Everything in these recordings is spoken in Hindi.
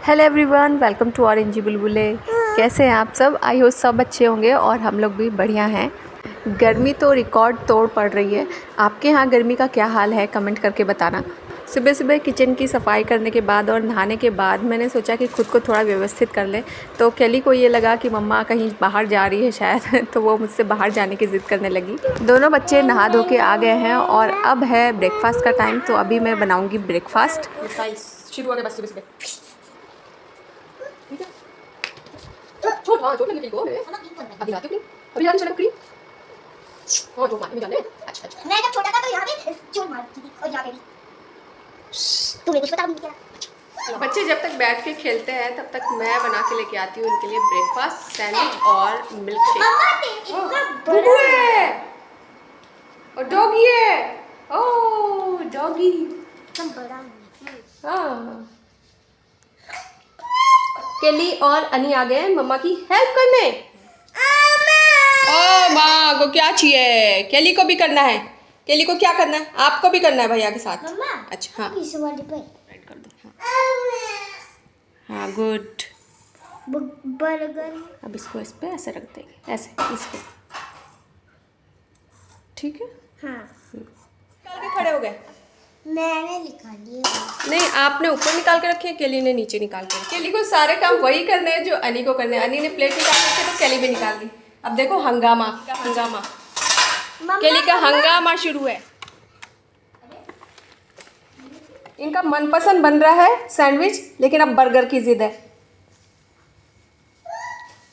Hello everyone, welcome to orangey बुलबुले। कैसे हैं आप सब? आई होप सब अच्छे होंगे और हम लोग भी बढ़िया हैं। गर्मी तो रिकॉर्ड तोड़ पड़ रही है। आपके यहाँ गर्मी का क्या हाल है, कमेंट करके बताना। सुबह सुबह किचन की सफाई करने के बाद और नहाने के बाद मैंने सोचा कि खुद को थोड़ा व्यवस्थित कर लें। तो केली को ये लगा कि मम्मा कहीं बाहर जा रही है शायद तो वो मुझसे बाहर जाने की ज़िद करने लगी। दोनों बच्चे नहा धो के आ गए हैं और अब है ब्रेकफास्ट का टाइम। तो अभी मैं बनाऊँगी ब्रेकफास्ट। शुरू हो गया बस सुबह सुबह। छोड़ हाँ छोड़ लगी को अभी लाती हूँ अभी लाने चला क्रीम और जो मार्केट में जाने। अच्छा अच्छा मैं जब छोटा था तो यहाँ पे चोट मारती थी और यहाँ पे भी तुम्हें कुछ पता भी नहीं क्या। बच्चे जब तक बैठ के खेलते हैं तब तक मैं बना के लेके आती हूँ उनके लिए ब्रेकफास्ट, सैंडविच और मिल्क शेक। बुबू है और डॉगी है। ओह डॉगी। बड़ा हाँ केली और अनी आ गए मम्मा की हेल्प करने। ओ माँ को क्या चाहिए? केली को भी करना है। केली को क्या करना है? आपको भी करना है भैया के साथ। अच्छा हाँ इस वाले पे राइट कर दो। हाँ गुड। बर्गर अब इसको इस पे ऐसे रख देंगे, ऐसे इसको। ठीक है हाँ निकाल के खड़े हो गए। मैंने लिखा लिया। नहीं आपने ऊपर निकाल के रखे हैं, केली ने नीचे निकाल के। केली को सारे काम वही करने हैं जो अनी को करने हैं। अनी ने प्लेट निकाल रखी तो केली भी निकाल ली। अब देखो हंगामा हंगामा, केली का हंगामा शुरू है। इनका मनपसंद बन रहा है सैंडविच, लेकिन अब बर्गर की जिद है।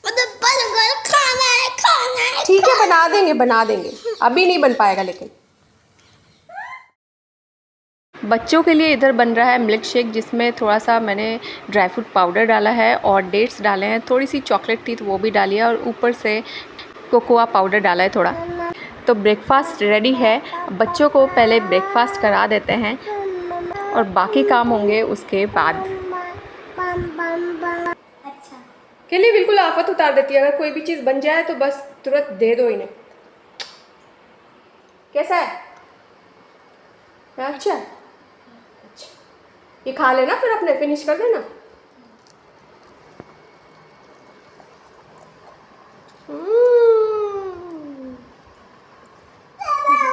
मतलब बर्गर खाना है ठीक है बना देंगे अभी नहीं बन पाएगा। लेकिन बच्चों के लिए इधर बन रहा है मिल्क शेक, जिसमें थोड़ा सा मैंने ड्राई फ्रूट पाउडर डाला है और डेट्स डाले हैं, थोड़ी सी चॉकलेट थी तो वो भी डाली है और ऊपर से कोकोआ पाउडर डाला है थोड़ा। तो ब्रेकफास्ट रेडी है। बच्चों को पहले ब्रेकफास्ट करा देते हैं और बाकी काम होंगे उसके बाद। अच्छा के लिए बिल्कुल आफत उतार देती है। अगर कोई भी चीज़ बन जाए तो बस तुरंत दे दो इन्हें। कैसा है? अच्छा अच्छा ये खा लेना फिर अपने फिनिश कर देना।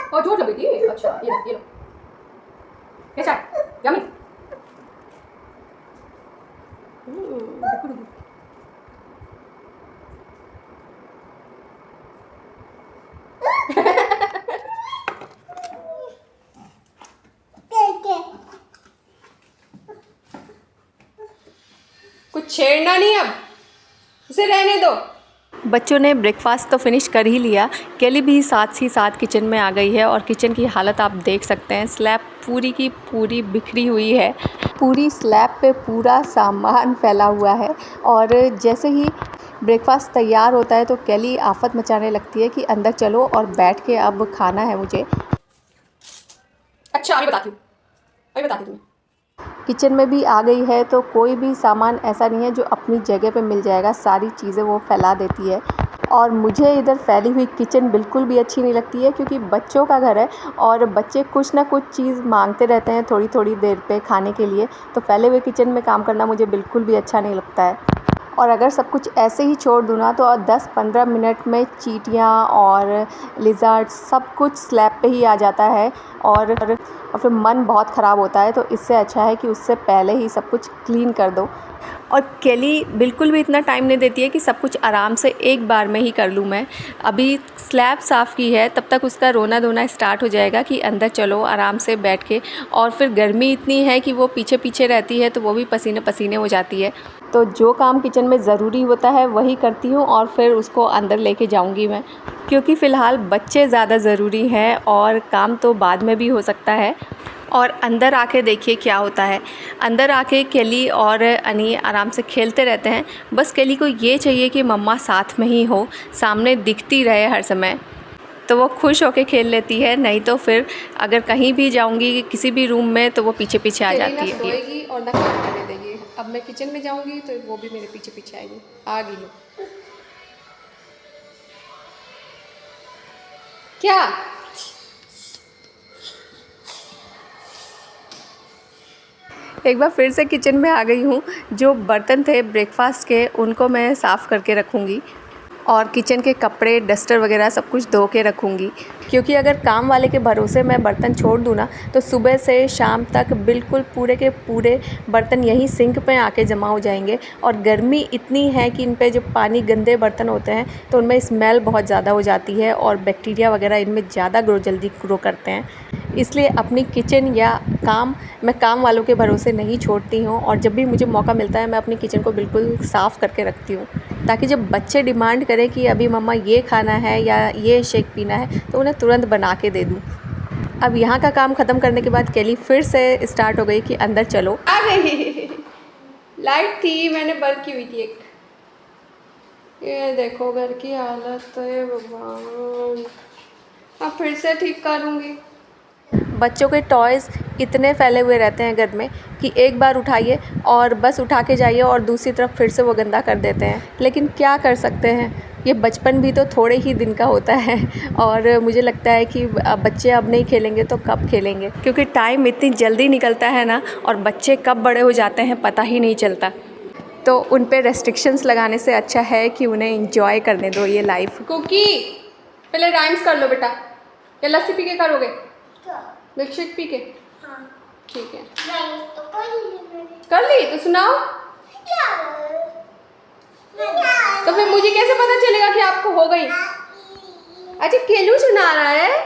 और जोर लगेगी। अच्छा ये लो कैसा है? यम्मी। देखो देखो कुछ छेड़ना नहीं, अब उसे रहने दो। बच्चों ने ब्रेकफास्ट तो फिनिश कर ही लिया। केली भी साथ ही साथ किचन में आ गई है और किचन की हालत आप देख सकते हैं। स्लैब पूरी की पूरी बिखरी हुई है। पूरी स्लैब पे पूरा सामान फैला हुआ है और जैसे ही ब्रेकफास्ट तैयार होता है तो केली आफत मचाने लगती है कि अंदर चलो और बैठ के अब खाना है मुझे। अच्छा अभी बताती हूँ तुम्हें। किचन में भी आ गई है तो कोई भी सामान ऐसा नहीं है जो अपनी जगह पे मिल जाएगा, सारी चीज़ें वो फैला देती है। और मुझे इधर फैली हुई किचन बिल्कुल भी अच्छी नहीं लगती है, क्योंकि बच्चों का घर है और बच्चे कुछ ना कुछ चीज़ मांगते रहते हैं थोड़ी थोड़ी देर पे खाने के लिए। तो फैले हुए किचन में काम करना मुझे बिल्कुल भी अच्छा नहीं लगता है। और अगर सब कुछ ऐसे ही छोड़ दूँ ना तो 10-15 मिनट में चींटियाँ और लिज़र्ड्स सब कुछ स्लैब पे ही आ जाता है और फिर मन बहुत ख़राब होता है। तो इससे अच्छा है कि उससे पहले ही सब कुछ क्लीन कर दो। और केली बिल्कुल भी इतना टाइम नहीं देती है कि सब कुछ आराम से एक बार में ही कर लूँ मैं। अभी स्लैब साफ़ की है तब तक उसका रोना धोना स्टार्ट हो जाएगा कि अंदर चलो आराम से बैठ के। और फिर गर्मी इतनी है कि वो पीछे पीछे रहती है तो वो भी पसीने पसीने हो जाती है। तो जो काम किचन में ज़रूरी होता है वही करती हूँ और फिर उसको अंदर लेके जाऊँगी मैं, क्योंकि फ़िलहाल बच्चे ज़्यादा ज़रूरी हैं और काम तो बाद में भी हो सकता है। और अंदर आके देखिए क्या होता है। अंदर आके केली और अनी आराम से खेलते रहते हैं। बस केली को ये चाहिए कि मम्मा साथ में ही हो, सामने दिखती रहे हर समय, तो वो खुश होके खेल लेती है। नहीं तो फिर अगर कहीं भी जाऊंगी किसी भी रूम में तो वो पीछे पीछे आ जाती है। सोएगी और ना काम करने देगी। अब मैं किचन में जाऊंगी तो वो भी मेरे पीछे पीछे आएगी। आ गई लो। क्या एक बार फिर से किचन में आ गई हूँ। जो बर्तन थे ब्रेकफास्ट के उनको मैं साफ़ करके रखूँगी और किचन के कपड़े डस्टर वगैरह सब कुछ धो के रखूँगी, क्योंकि अगर काम वाले के भरोसे मैं बर्तन छोड़ दूँ ना तो सुबह से शाम तक बिल्कुल पूरे के पूरे बर्तन यहीं सिंक पे आके जमा हो जाएंगे। और गर्मी इतनी है कि इन पे जो पानी गंदे बर्तन होते हैं तो उनमें स्मेल बहुत ज़्यादा हो जाती है और बैक्टीरिया वगैरह इनमें ज़्यादा जल्दी ग्रो करते हैं। इसलिए अपनी किचन या काम मैं काम वालों के भरोसे नहीं छोड़ती हूँ और जब भी मुझे मौका मिलता है मैं अपनी किचन को बिल्कुल साफ़ करके रखती हूँ, ताकि जब बच्चे डिमांड करें कि अभी मम्मा ये खाना है या ये शेक पीना है तो उन्हें तुरंत बना के दे दूँ। अब यहाँ का काम ख़त्म करने के बाद केली फिर से स्टार्ट हो गई कि अंदर चलो। आ गई। लाइट थी मैंने बंद की हुई थी एक। ये देखो घर की हालत है भगवान, अब फिर से ठीक करूँगी। बच्चों के टॉयज़ इतने फैले हुए रहते हैं घर में कि एक बार उठाइए और बस उठा के जाइए और दूसरी तरफ फिर से वो गंदा कर देते हैं। लेकिन क्या कर सकते हैं, ये बचपन भी तो थोड़े ही दिन का होता है और मुझे लगता है कि बच्चे अब नहीं खेलेंगे तो कब खेलेंगे, क्योंकि टाइम इतनी जल्दी निकलता है ना और बच्चे कब बड़े हो जाते हैं पता ही नहीं चलता। तो उन पे रेस्ट्रिक्शंस लगाने से अच्छा है कि उन्हें एंजॉय करने दो ये लाइफ। कुकी पहले राइम्स कर लो बेटा, या लस्सी पी के करोगे? मिल्क शेक पी के? हाँ ठीक है। नहीं तो कर ली तो सुनाओ। तो फिर मुझे कैसे पता चलेगा कि आपको हो गई? अच्छा केलू सुना रहा है,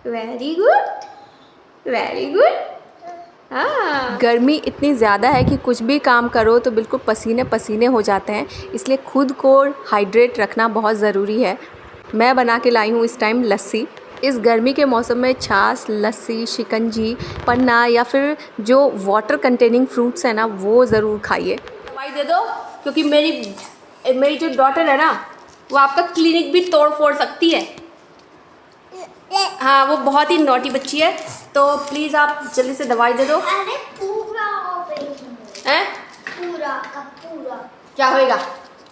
वेरी गुड वेरी गुड। हाँ, गर्मी इतनी ज़्यादा है कि कुछ भी काम करो तो बिल्कुल पसीने पसीने हो जाते हैं, इसलिए खुद को हाइड्रेट रखना बहुत ज़रूरी है। मैं बना के लाई हूँ इस टाइम लस्सी। इस गर्मी के मौसम में छाछ, लस्सी, शिकंजी, पन्ना या फिर जो वाटर कंटेनिंग फ्रूट्स हैं ना वो ज़रूर खाइए। दवाई दे दो, क्योंकि मेरी जो डॉटर है ना वो आपका क्लिनिक भी तोड़ फोड़ सकती है। हाँ वो बहुत ही नॉटी बच्ची है, तो प्लीज़ आप जल्दी से दवाई दे दो। अरे पूरा ऑपरेशन हैं? पूरा का पूरा क्या होएगा?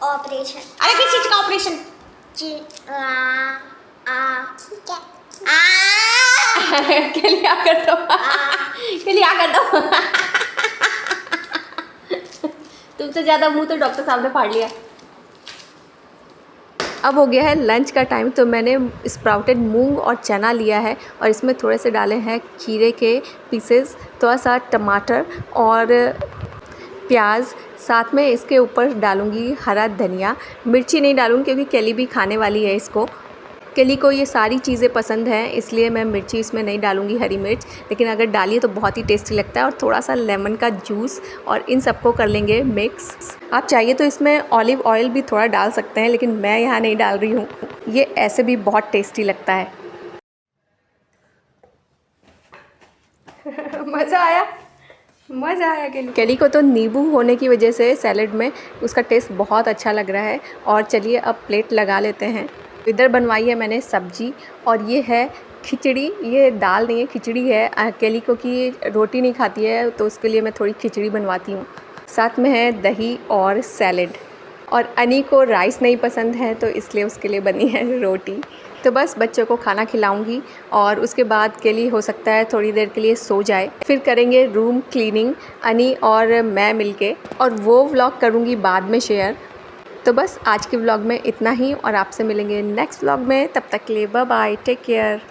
ऑपरेशन। अरे किस चीज़ का ऑपरेशन? के लिए आ कर दो के लिए आ कर दो तुमसे ज़्यादा मुंह तो डॉक्टर साहब ने फाड़ लिया। अब हो गया है लंच का टाइम, तो मैंने स्प्राउटेड मूंग और चना लिया है और इसमें थोड़े से डाले हैं खीरे के पीसेस, थोड़ा सा टमाटर और प्याज, साथ में इसके ऊपर डालूंगी हरा धनिया। मिर्ची नहीं डालूंगी क्योंकि केली भी खाने वाली है इसको। केली को ये सारी चीज़ें पसंद हैं इसलिए मैं मिर्ची इसमें नहीं डालूंगी, हरी मिर्च, लेकिन अगर डालिए तो बहुत ही टेस्टी लगता है। और थोड़ा सा लेमन का जूस और इन सबको कर लेंगे मिक्स। आप चाहिए तो इसमें ऑलिव ऑयल भी थोड़ा डाल सकते हैं, लेकिन मैं यहाँ नहीं डाल रही हूँ, ये ऐसे भी बहुत टेस्टी लगता है। मज़ा आया केली को तो नींबू होने की वजह से सैलेड में उसका टेस्ट बहुत अच्छा लग रहा है। और चलिए अब प्लेट लगा लेते हैं। इधर बनवाई है मैंने सब्जी और ये है खिचड़ी, ये दाल नहीं है खिचड़ी है। केली को कि रोटी नहीं खाती है तो उसके लिए मैं थोड़ी खिचड़ी बनवाती हूँ। साथ में है दही और सैलेड। और अनी को राइस नहीं पसंद है तो इसलिए उसके लिए बनी है रोटी। तो बस बच्चों को खाना खिलाऊंगी और उसके बाद के लिए हो सकता है थोड़ी देर के लिए सो जाए, फिर करेंगे रूम क्लीनिंग अनी और मैं मिलके, और वो व्लॉग करूंगी बाद में शेयर। तो बस आज के व्लॉग में इतना ही और आपसे मिलेंगे नेक्स्ट व्लॉग में। तब तक के लिए बाय बाय, टेक केयर।